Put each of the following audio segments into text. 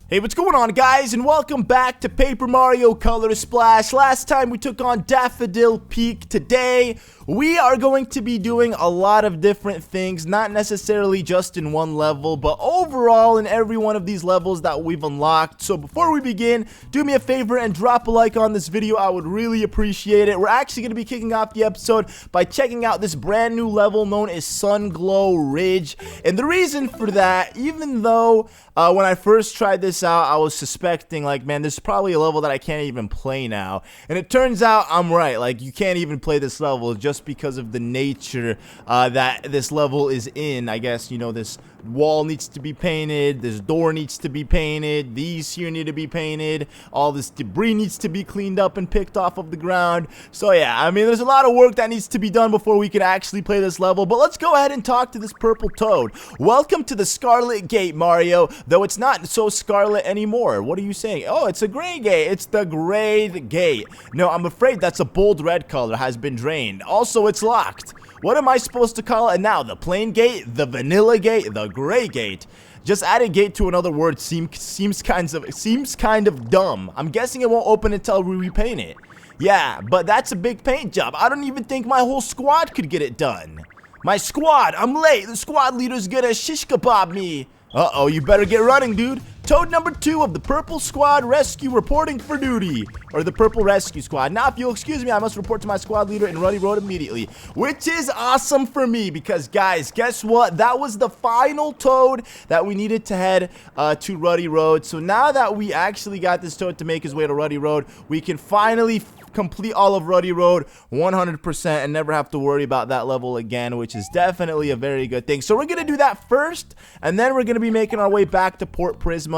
Hey, what's going on, guys, and welcome back to Paper Mario Color Splash. Last time we took on Daffodil Peak. Today, we are going to be doing a lot of different things, not necessarily just in one level, but overall in every one of these levels that we've unlocked. So before we begin, do me a favor and drop a like on this video. I would really appreciate it. We're actually going to be kicking off the episode by checking out this brand new level known as Sunglow Ridge. And the reason for that, even though when I first tried this out, I was suspecting, like, man, this is probably a level that I can't even play now. And it turns out I'm right. Like, you can't even play this level just because of the nature that this level is in. I guess, you know, this wall needs to be painted, this door needs to be painted, these here need to be painted, all this debris needs to be cleaned up and picked off of the ground. So yeah, I mean, there's a lot of work that needs to be done before we can actually play this level. But let's go ahead and talk to this purple toad. Welcome to the Scarlet Gate, Mario, though it's not so scarlet anymore. What are you saying? Oh, it's a gray gate. It's the gray gate. No, I'm afraid that's a bold red color has been drained. Also, it's locked. What am I supposed to call it now? The plain gate, the vanilla gate, the gray gate? Just adding gate to another word seems kind of dumb. I'm guessing it won't open until we repaint it. Yeah, but that's a big paint job. I don't even think my whole squad could get it done. My squad, I'm late. The squad leader's gonna shish kebab me. Uh-oh, you better get running, dude. Toad number 2 of the Purple Squad Rescue reporting for duty. Or the Purple Rescue Squad. Now, if you'll excuse me, I must report to my squad leader in Ruddy Road immediately. Which is awesome for me because, guys, guess what? That was the final Toad that we needed to head to Ruddy Road. So now that we actually got this Toad to make his way to Ruddy Road, we can finally complete all of Ruddy Road 100% and never have to worry about that level again, which is definitely a very good thing. So we're going to do that first, and then we're going to be making our way back to Port Prisma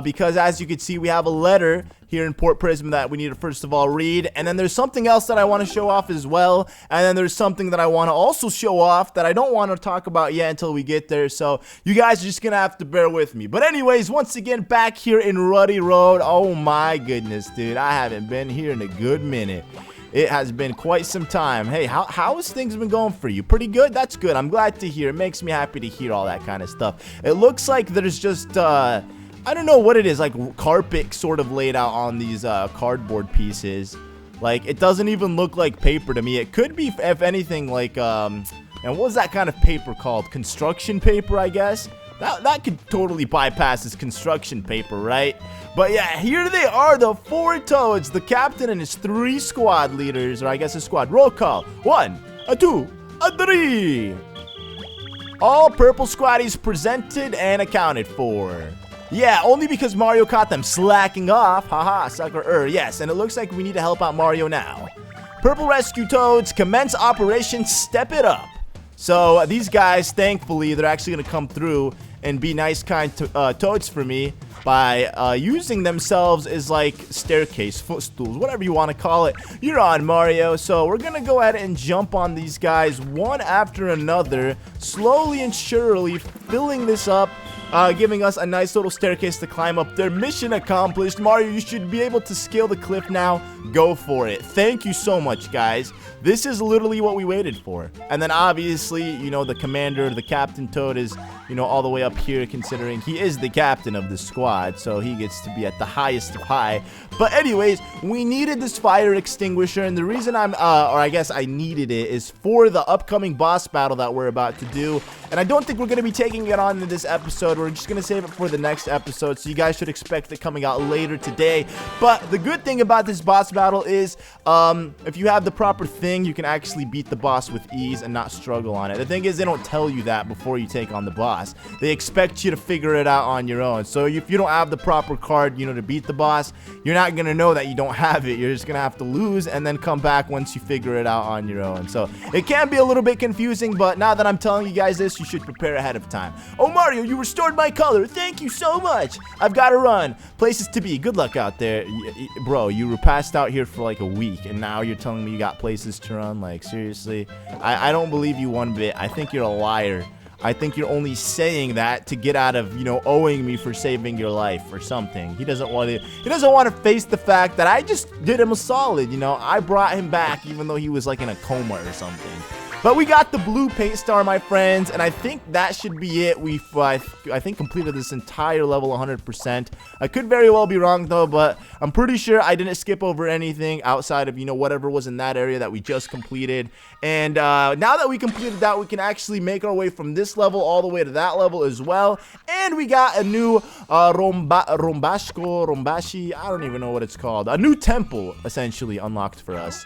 because, as you can see, we have a letter here in Port Prisma that we need to first of all read, and then there's something else that I want to show off as well, and then there's something that I want to also show off that I don't want to talk about yet until we get there, so you guys are just gonna have to bear with me. But anyways, once again, back here in Ruddy Road. Oh my goodness, dude, I haven't been here in a good minute. It has been quite some time. Hey, how has things been going for you? Pretty good? That's good. I'm glad to hear. It makes me happy to hear all that kind of stuff. It looks like there's just I don't know what it is, like carpet sort of laid out on these cardboard pieces. Like, it doesn't even look like paper to me. It could be, if anything, like, and what was that kind of paper called? Construction paper, I guess? That could totally bypass as construction paper, right? But yeah, here they are, the 4 Toads, the captain and his 3 squad leaders, or I guess a squad. Roll call. 1, 2, 3. All purple squaddies presented and accounted for. Yeah, only because Mario caught them slacking off. Haha, sucker. Yes, and it looks like we need to help out Mario now. Purple Rescue Toads, commence Operation Step It Up. So these guys, thankfully, they're actually going to come through and be nice, kind toads for me by using themselves as, like, staircase, footstools, whatever you want to call it. You're on, Mario. So we're going to go ahead and jump on these guys one after another, slowly and surely filling this up. Giving us a nice little staircase to climb up there. Mission accomplished. Mario, you should be able to scale the cliff now. Go for it. Thank you so much, guys. This is literally what we waited for. And then obviously, you know, the commander, the Captain Toad is, you know, all the way up here, considering he is the captain of the squad. So he gets to be at the highest of high. But anyways, we needed this fire extinguisher. And the reason or I guess I needed it, is for the upcoming boss battle that we're about to do. And I don't think we're going to be taking it on in this episode. We're just going to save it for the next episode. So you guys should expect it coming out later today. But the good thing about this boss battle is if you have the proper thing, you can actually beat the boss with ease and not struggle on it. The thing is, they don't tell you that before you take on the boss. They expect you to figure it out on your own. So if you don't have the proper card, you know, to beat the boss, you're not going to know that you don't have it. You're just going to have to lose and then come back once you figure it out on your own. So it can be a little bit confusing, but now that I'm telling you guys this, you should prepare ahead of time. Oh, Mario, you restored my color. Thank you so much. I've got to run. Places to be. Good luck out there. Bro, you were passed out here for like a week, and now you're telling me you got places to run? Like, seriously? I don't believe you one bit. I think you're a liar. I think you're only saying that to get out of, you know, owing me for saving your life or something. He doesn't want to face the fact that I just did him a solid, you know. I brought him back even though he was like in a coma or something. But we got the blue paint star, my friends, and I think that should be it. We've, I think, completed this entire level 100%. I could very well be wrong, though, but I'm pretty sure I didn't skip over anything outside of, you know, whatever was in that area that we just completed. And now that we completed that, we can actually make our way from this level all the way to that level as well. And we got a new Rombashi, I don't even know what it's called. A new temple, essentially, unlocked for us.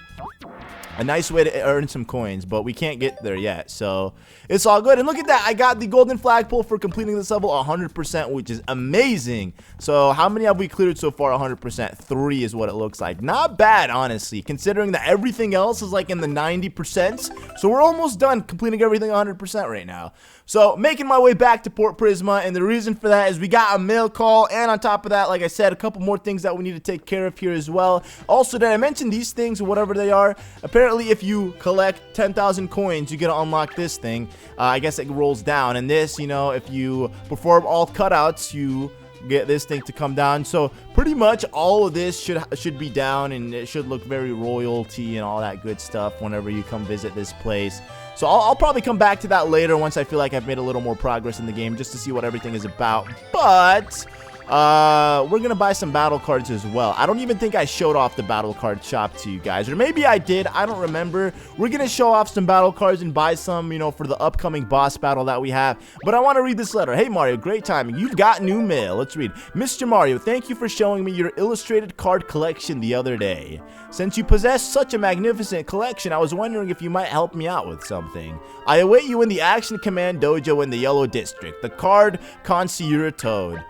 A nice way to earn some coins, but we can't get there yet, so it's all good. And look at that, I got the golden flagpole for completing this level 100%, which is amazing. So how many have we cleared so far? 100%. 3 is what it looks like. Not bad, honestly, considering that everything else is like in the 90%. So we're almost done completing everything 100% right now. So making my way back to Port Prisma, and the reason for that is we got a mail call, and on top of that, like I said, a couple more things that we need to take care of here as well. Also, did I mention these things, whatever they are? Apparently, if you collect 10,000 coins, you get to unlock this thing. I guess it rolls down, and this, you know, if you perform all cutouts, you get this thing to come down. So pretty much all of this should be down, and it should look very royalty and all that good stuff whenever you come visit this place. So I'll probably come back to that later once I feel like I've made a little more progress in the game, just to see what everything is about. But we're gonna buy some battle cards as well. I don't even think I showed off the battle card shop to you guys, or maybe I did, I don't remember. We're gonna show off some battle cards and buy some, you know, for the upcoming boss battle that we have. But I want to read this letter. Hey Mario, great timing, you've got new mail. Let's read. Mr. Mario, thank you for showing me your illustrated card collection the other day. Since you possess such a magnificent collection, I was wondering if you might help me out with something. I await you in the Action Command Dojo in the Yellow District, the Card Concierge Toad.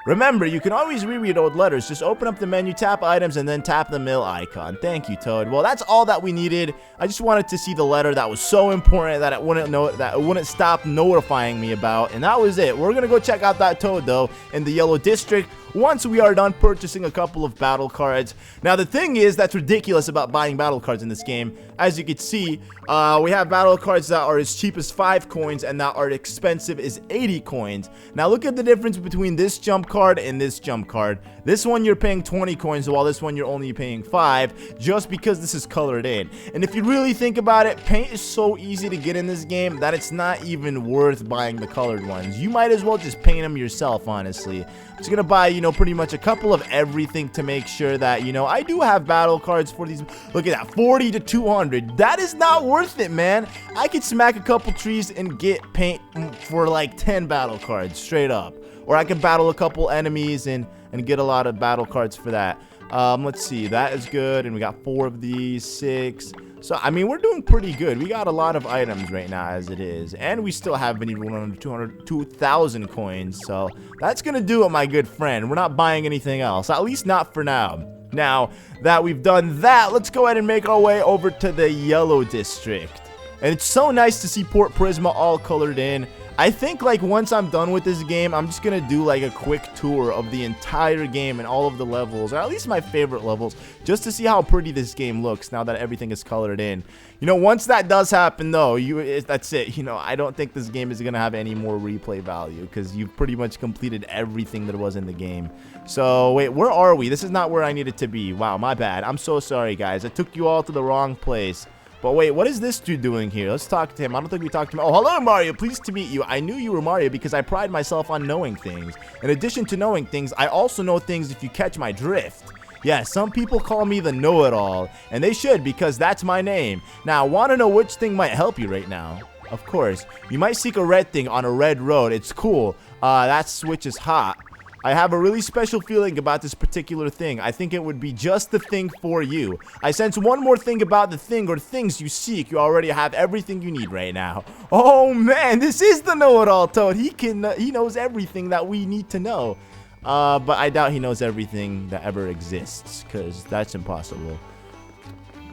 Remember, you can always reread old letters. Just open up the menu, tap items, and then tap the mail icon. Thank you, Toad. Well, that's all that we needed. I just wanted to see the letter that was so important that it wouldn't stop notifying me about, and that was it. We're gonna go check out that Toad though in the Yellow District once we are done purchasing a couple of battle cards. Now the thing is that's ridiculous about buying battle cards in this game. As you can see, we have battle cards that are as cheap as 5 coins and that are expensive as 80 coins. Now look at the difference between this jump card and this jump card. This one you're paying 20 coins, while this one you're only paying 5, just because this is colored in. And if you really think about it, paint is so easy to get in this game that it's not even worth buying the colored ones. You might as well just paint them yourself, honestly. I'm just gonna buy, you know, pretty much a couple of everything to make sure that, you know, I do have battle cards for these. Look at that, 40 to 200. That is not worth it, man. I could smack a couple trees and get paint for like 10 battle cards straight up. Or I could battle a couple enemies and get a lot of battle cards for that. Let's see, that is good, and we got 4 of these, 6. So, I mean, we're doing pretty good. We got a lot of items right now as it is, and we still haven't even run under 2,000 coins, so that's gonna do it, my good friend. We're not buying anything else, at least not for now. Now that we've done that, let's go ahead and make our way over to the Yellow District. And it's so nice to see Port Prisma all colored in. I think like once I'm done with this game, I'm just gonna do like a quick tour of the entire game and all of the levels, or at least my favorite levels, just to see how pretty this game looks now that everything is colored in. You know, once that does happen though, that's it. You know, I don't think this game is gonna have any more replay value because you've pretty much completed everything that was in the game. So wait, where are we? This is not where I needed to be. Wow, my bad. I'm so sorry, guys. I took you all to the wrong place. But wait, what is this dude doing here? Let's talk to him. I don't think we talked to him. Oh, hello, Mario. Pleased to meet you. I knew you were Mario because I pride myself on knowing things. In addition to knowing things, I also know things if you catch my drift. Yeah, some people call me the know-it-all, and they should because that's my name. Now, want to know which thing might help you right now? Of course. You might seek a red thing on a red road. It's cool. That switch is hot. I have a really special feeling about this particular thing. I think it would be just the thing for you. I sense one more thing about the thing or things you seek. You already have everything you need right now. Oh man, this is the know-it-all Toad. He knows everything that we need to know. But I doubt he knows everything that ever exists, because that's impossible.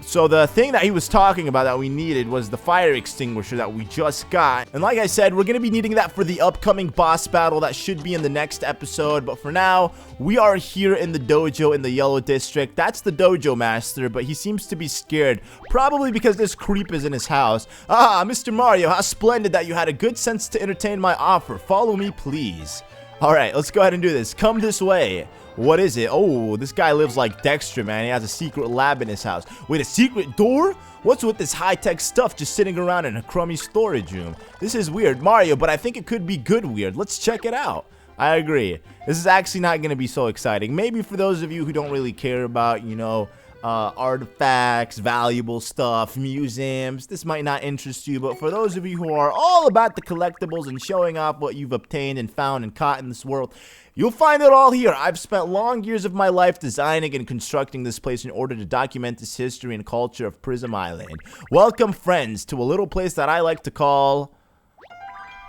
So the thing that he was talking about that we needed was the fire extinguisher that we just got. And like I said, we're going to be needing that for the upcoming boss battle that should be in the next episode. But for now, we are here in the dojo in the Yellow District. That's the dojo master, but he seems to be scared. Probably because this creep is in his house. Ah, Mr. Mario, how splendid that you had a good sense to entertain my offer. Follow me, please. Alright, let's go ahead and do this. Come this way. What is it? Oh, this guy lives like Dexter, man. He has a secret lab in his house. Wait, a secret door? What's with this high-tech stuff just sitting around in a crummy storage room? This is weird, Mario, but I think it could be good weird. Let's check it out. I agree. This is actually not going to be so exciting. Maybe for those of you who don't really care about, you know, artifacts, valuable stuff, museums, this might not interest you, but for those of you who are all about the collectibles and showing off what you've obtained and found and caught in this world, you'll find it all here. I've spent long years of my life designing and constructing this place in order to document this history and culture of Prism Island. Welcome, friends, to a little place that I like to call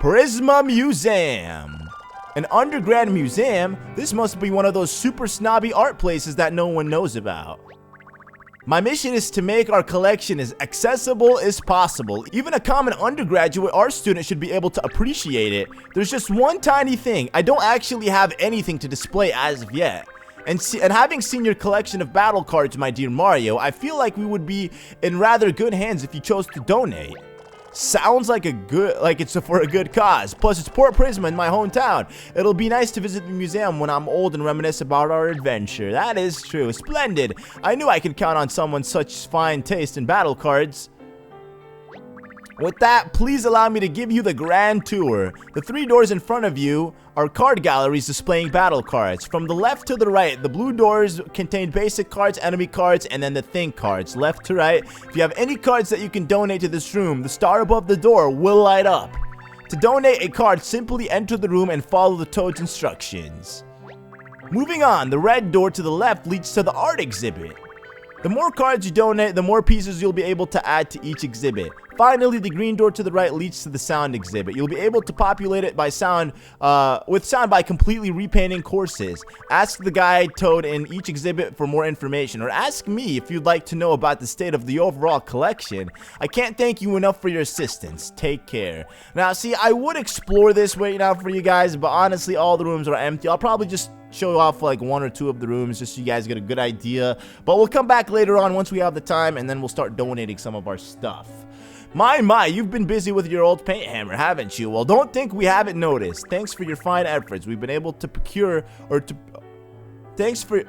Prisma Museum. An underground museum? This must be one of those super snobby art places that no one knows about. My mission is to make our collection as accessible as possible. Even a common undergraduate art student should be able to appreciate it. There's just one tiny thing. I don't actually have anything to display as of yet. And having seen your collection of battle cards, my dear Mario, I feel like we would be in rather good hands if you chose to donate. Sounds like it's for a good cause. Plus, it's Port Prisma in my hometown. It'll be nice to visit the museum when I'm old and reminisce about our adventure. That is true. Splendid. I knew I could count on someone such fine taste in battle cards. With that, please allow me to give you the grand tour. The 3 doors in front of you are card galleries displaying battle cards. From the left to the right, the blue doors contain basic cards, enemy cards, and then the think cards. Left to right, if you have any cards that you can donate to this room, the star above the door will light up. To donate a card, simply enter the room and follow the toad's instructions. Moving on, the red door to the left leads to the art exhibit. The more cards you donate, the more pieces you'll be able to add to each exhibit. Finally, the green door to the right leads to the sound exhibit. You'll be able to populate it by sound, with sound by completely repainting courses. Ask the guide toad in each exhibit for more information, or ask me if you'd like to know about the state of the overall collection. I can't thank you enough for your assistance. Take care. Now, see, I would explore this right now for you guys, but honestly, all the rooms are empty. I'll probably just show off like 1 or 2 of the rooms just so you guys get a good idea. But we'll come back later on once we have the time, and then we'll start donating some of our stuff. My, you've been busy with your old paint hammer, haven't you? Well, don't think we haven't noticed. Thanks for your fine efforts. We've been able to procure, thanks to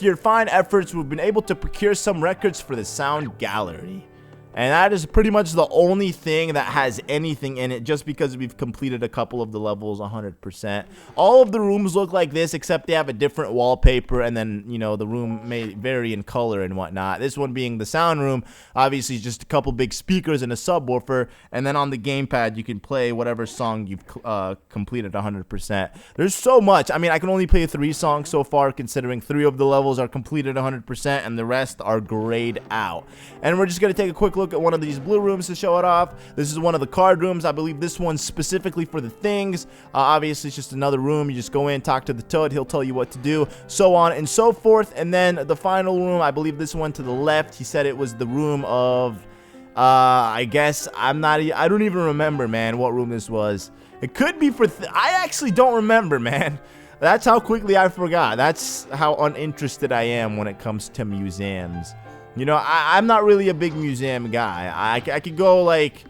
your fine efforts, we've been able to procure some records for the sound gallery. And that is pretty much the only thing that has anything in it, just because we've completed a couple of the levels 100%. All of the rooms look like this, except they have a different wallpaper, and then, you know, the room may vary in color and whatnot. This one being the sound room, obviously just a couple big speakers and a subwoofer, and then on the gamepad you can play whatever song you've completed 100%. There's so much. I mean, I can only play 3 songs so far, considering 3 of the levels are completed 100%, and the rest are grayed out. And we're just going to take a quick look at one of these blue rooms to show it off. This is one of the card rooms. I believe this one's specifically for the things. Obviously, it's just another room. You just go in, talk to the toad. He'll tell you what to do, so on and so forth. And then the final room, I believe this one to the left, he said it was the room of, I guess, I don't even remember, man, what room this was. It could be for, I actually don't remember, man. That's how quickly I forgot. That's how uninterested I am when it comes to museums. You know, I'm not really a big museum guy. I could go, like,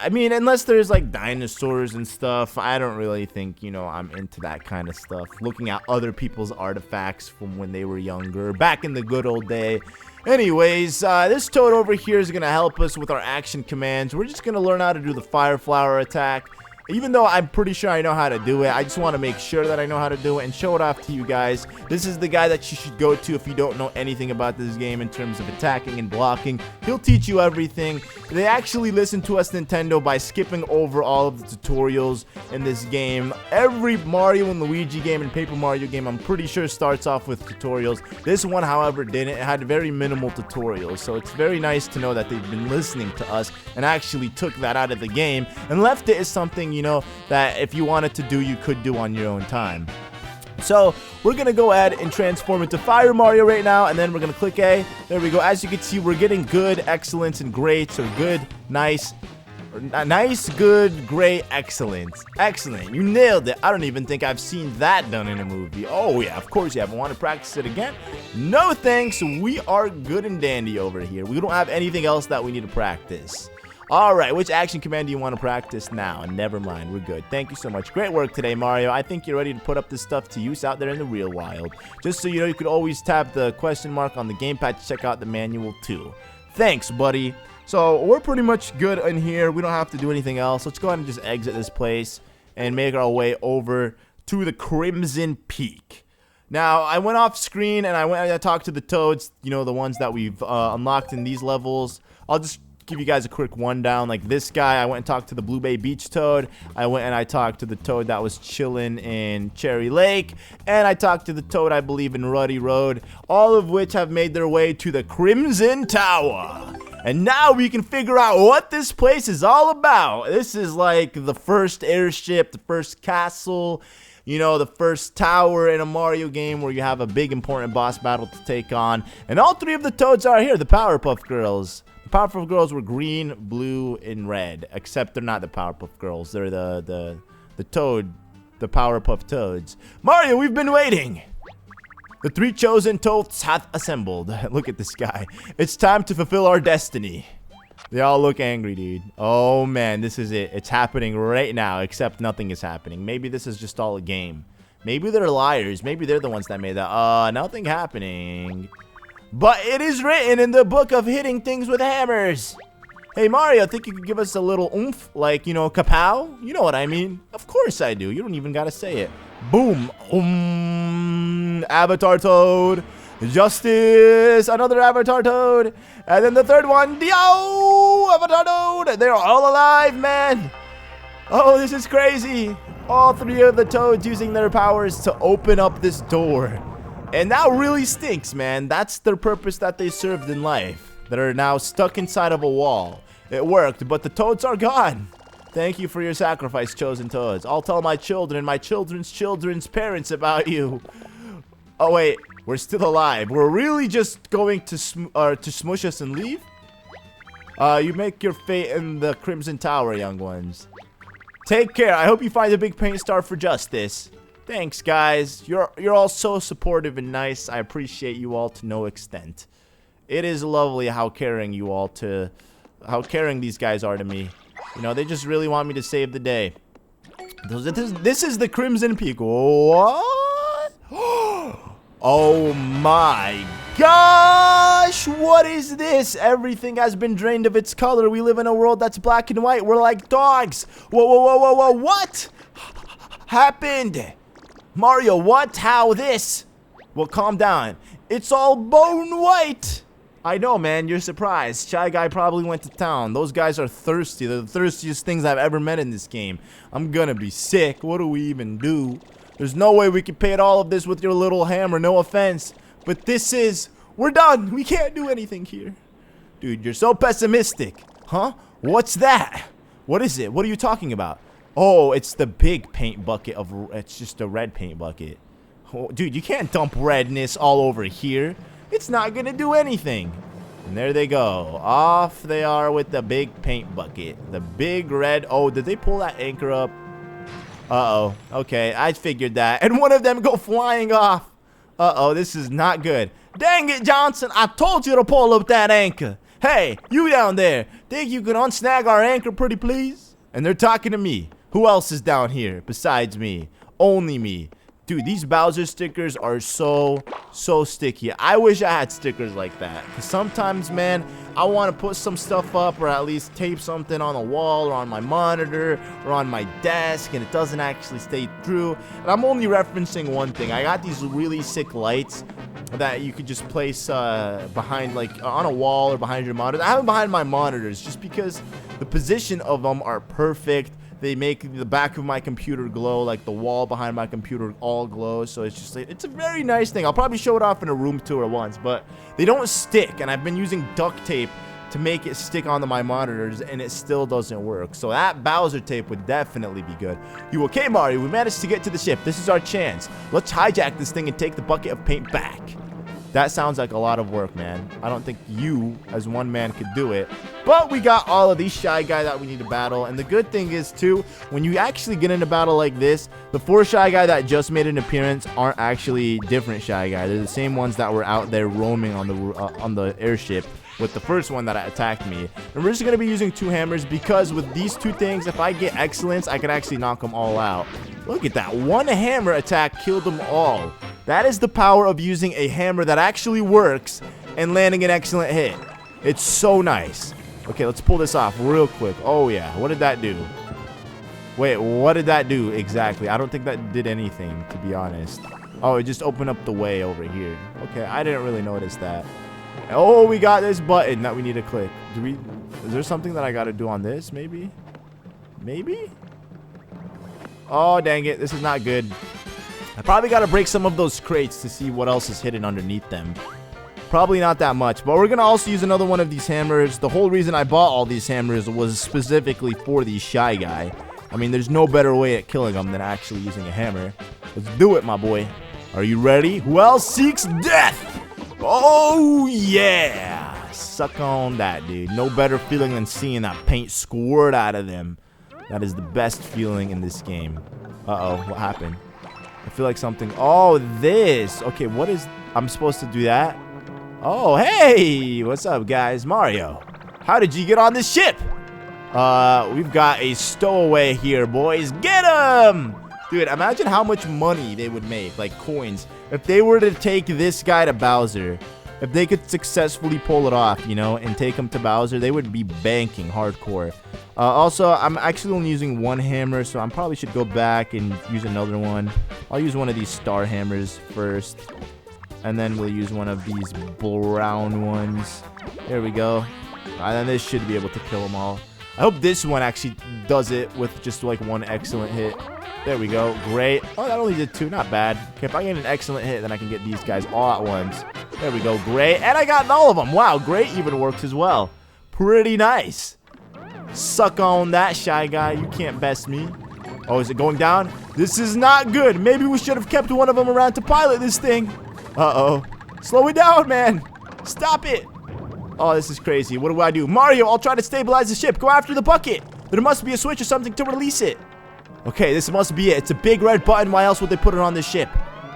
I mean, unless there's, like, dinosaurs and stuff, I don't really think, you know, I'm into that kind of stuff. Looking at other people's artifacts from when they were younger, back in the good old day. Anyways, this toad over here is going to help us with our action commands. We're just going to learn how to do the fire flower attack. Even though I'm pretty sure I know how to do it, I just want to make sure that I know how to do it and show it off to you guys. This is the guy that you should go to if you don't know anything about this game in terms of attacking and blocking. He'll teach you everything. They actually listen to us, Nintendo, by skipping over all of the tutorials in this game. Every Mario and Luigi game and Paper Mario game, I'm pretty sure, starts off with tutorials. This one, however, didn't. It had very minimal tutorials, so it's very nice to know that they've been listening to us and actually took that out of the game and left it as something, you know, that if you wanted to do, you could do on your own time. So we're gonna go ahead and transform into Fire Mario right now, and then we're gonna click A. There we go. As you can see, we're getting good, excellent, and great. So good, nice, good, great, excellent. Excellent. You nailed it. I don't even think I've seen that done in a movie. Oh yeah, of course you haven't. Want to practice it again? No thanks. We are good and dandy over here. We don't have anything else that we need to practice. Alright, which action command do you want to practice now? Never mind, we're good. Thank you so much. Great work today, Mario. I think you're ready to put up this stuff to use out there in the real wild. Just so you know, you could always tap the question mark on the gamepad to check out the manual too. Thanks, buddy. So, we're pretty much good in here. We don't have to do anything else. Let's go ahead and just exit this place and make our way over to the Crimson Peak. Now, I went off screen and I talked to the toads, you know, the ones that we've unlocked in these levels. I'll just give you guys a quick rundown. Like this guy, I went and talked to the Blue Bay Beach toad. I went and I talked to the toad that was chilling in Cherry Lake. And I talked to the toad, I believe, in Ruddy Road. All of which have made their way to the Crimson Tower. And now we can figure out what this place is all about. This is like the first airship, the first castle, you know, the first tower in a Mario game where you have a big important boss battle to take on. And all three of the toads are here, the Powerpuff Girls. The Powerpuff Girls were green, blue, and red. Except they're not the Powerpuff Girls. They're the Powerpuff Toads. Mario, we've been waiting. The three chosen toads hath assembled. Look at this guy. It's time to fulfill our destiny. They all look angry, dude. Oh, man, this is it. It's happening right now, except nothing is happening. Maybe this is just all a game. Maybe they're liars. Maybe they're the ones that made that. Nothing happening. But it is written in the book of hitting things with hammers. Hey, Mario, think you could give us a little oomph? Like, you know, kapow? You know what I mean. Of course I do. You don't even gotta say it. Boom. Avatar Toad. Justice. Another Avatar Toad. And then the third one. Dio. Avatar Toad. They're all alive, man. Oh, this is crazy. All three of the toads using their powers to open up this door. And that really stinks, man. That's their purpose that they served in life. That are now stuck inside of a wall. It worked, but the toads are gone. Thank you for your sacrifice, chosen toads. I'll tell my children, my children's children's parents about you. Oh, wait. We're still alive. We're really just going to smush us and leave? You make your fate in the Crimson Tower, young ones. Take care. I hope you find a big paint star for justice. Thanks, guys. You're all so supportive and nice. I appreciate you all to no extent. It is lovely how caring these guys are to me. You know, they just really want me to save the day. This is the Crimson Peak. What? Oh my gosh! What is this? Everything has been drained of its color. We live in a world that's black and white. We're like dogs. Whoa, whoa, whoa, whoa, whoa. What happened? Mario, what? How this? Well, calm down. It's all bone white. I know, man. You're surprised. Shy Guy probably went to town. Those guys are thirsty. They're the thirstiest things I've ever met in this game. I'm gonna be sick. What do we even do? There's no way we can paint all of this with your little hammer. No offense. But this is... We're done. We can't do anything here. Dude, you're so pessimistic. Huh? What's that? What is it? What are you talking about? Oh, it's the big paint bucket of... It's just a red paint bucket. Oh, dude, you can't dump redness all over here. It's not gonna do anything. And there they go. Off they are with the big paint bucket. The big red... Oh, did they pull that anchor up? Uh-oh. Okay, I figured that. And one of them go flying off. Uh-oh, this is not good. Dang it, Johnson. I told you to pull up that anchor. Hey, you down there. Think you could unsnag our anchor pretty please? And they're talking to me. Who else is down here besides me? Only me. Dude, these Bowser stickers are so sticky. I wish I had stickers like that. Because sometimes, man, I want to put some stuff up or at least tape something on the wall or on my monitor or on my desk and it doesn't actually stay through. And I'm only referencing one thing. I got these really sick lights that you could just place behind, like, on a wall or behind your monitor. I have them behind my monitors just because the position of them are perfect. They make the back of my computer glow, like the wall behind my computer all glows. So it's just like, it's a very nice thing. I'll probably show it off in a room tour once, but they don't stick. And I've been using duct tape to make it stick onto my monitors, and it still doesn't work. So that Bowser tape would definitely be good. You okay, Mario? We managed to get to the ship. This is our chance. Let's hijack this thing and take the bucket of paint back. That sounds like a lot of work, man. I don't think you, as one man, could do it. But we got all of these Shy Guy that we need to battle. And the good thing is, too, when you actually get in a battle like this, the 4 Shy Guy that just made an appearance aren't actually different Shy Guy. They're the same ones that were out there roaming on the airship. with the first one that attacked me. And we're just going to be using 2 hammers because with these 2 things, if I get excellence, I can actually knock them all out. Look at that. 1 hammer attack killed them all. That is the power of using a hammer that actually works and landing an excellent hit. It's so nice. Okay, let's pull this off real quick. Oh, yeah. What did that do? Wait, what did that do exactly? I don't think that did anything, to be honest. Oh, it just opened up the way over here. Okay, I didn't really notice that. Oh, we got this button that we need to click. Is there something that I got to do on this, maybe? Maybe? Oh, dang it. This is not good. I probably got to break some of those crates to see what else is hidden underneath them. Probably not that much, but we're going to also use another one of these hammers. The whole reason I bought all these hammers was specifically for the Shy Guy. I mean, there's no better way at killing them than actually using a hammer. Let's do it, my boy. Are you ready? Who else seeks death? Oh, yeah. Suck on that, dude. No better feeling than seeing that paint squirt out of them. That is the best feeling in this game. Uh-oh, what happened? I feel like something... Oh, this. Okay, what is... I'm supposed to do that? Oh, hey. What's up, guys? Mario. How did you get on this ship? We've got a stowaway here, boys. Get him! Dude, imagine how much money they would make, like coins, if they were to take this guy to Bowser. If they could successfully pull it off, you know, and take him to Bowser, they would be banking hardcore. Also, I'm actually only using 1 hammer, so I probably should go back and use another one. I'll use one of these star hammers first, and then we'll use one of these brown ones. There we go. And then this should be able to kill them all. I hope this one actually does it with just like 1 excellent hit. There we go. Great. Oh, that only did 2. Not bad. Okay, if I get an excellent hit, then I can get these guys all at once. There we go. Great. And I got all of them. Wow, great even works as well. Pretty nice. Suck on that, Shy Guy. You can't best me. Oh, is it going down? This is not good. Maybe we should have kept one of them around to pilot this thing. Uh-oh. Slow it down, man. Stop it. Oh, this is crazy. What do I do? Mario, I'll try to stabilize the ship. Go after the bucket. There must be a switch or something to release it. Okay, this must be it. It's a big red button. Why else would they put it on this ship?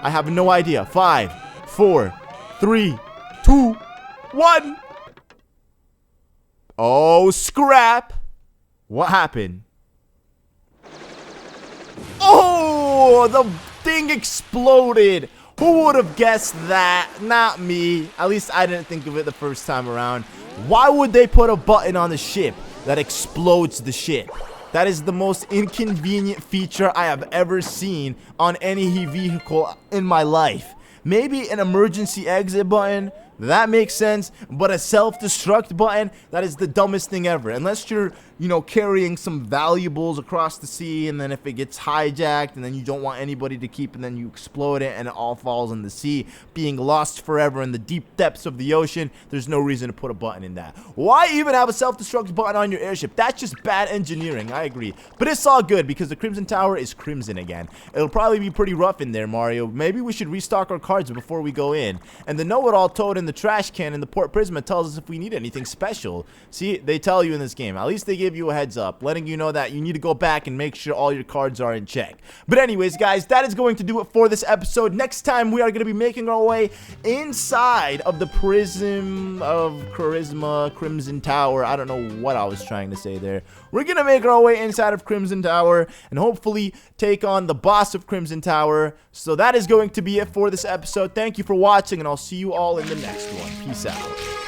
I have no idea. 5, 4, 3, 2, 1. Oh, scrap. What happened? Oh, the thing exploded. Who would have guessed that? Not me. At least I didn't think of it the first time around. Why would they put a button on the ship that explodes the ship? That is the most inconvenient feature I have ever seen on any vehicle in my life. Maybe an emergency exit button, that makes sense, but a self-destruct button, that is the dumbest thing ever. Unless you're, you know, carrying some valuables across the sea, and then if it gets hijacked, and then you don't want anybody to keep, and then you explode it, and it all falls in the sea, being lost forever in the deep depths of the ocean, there's no reason to put a button in that. Why even have a self-destruct button on your airship? That's just bad engineering, I agree. But it's all good, because the Crimson Tower is crimson again. It'll probably be pretty rough in there, Mario. Maybe we should restock our cards before we go in. And the know-it-all toad in the trash can in the Port Prisma tells us if we need anything special. See, they tell you in this game. At least they give you a heads up, letting you know that you need to go back and make sure all your cards are in check. But anyways, guys, that is going to do it for this episode. Next time, we are going to be making our way inside of the Prism of Charisma, Crimson Tower. I don't know what I was trying to say there. We're going to make our way inside of Crimson Tower and hopefully take on the boss of Crimson Tower. So that is going to be it for this episode. Thank you for watching, and I'll see you all in the next one. Peace out.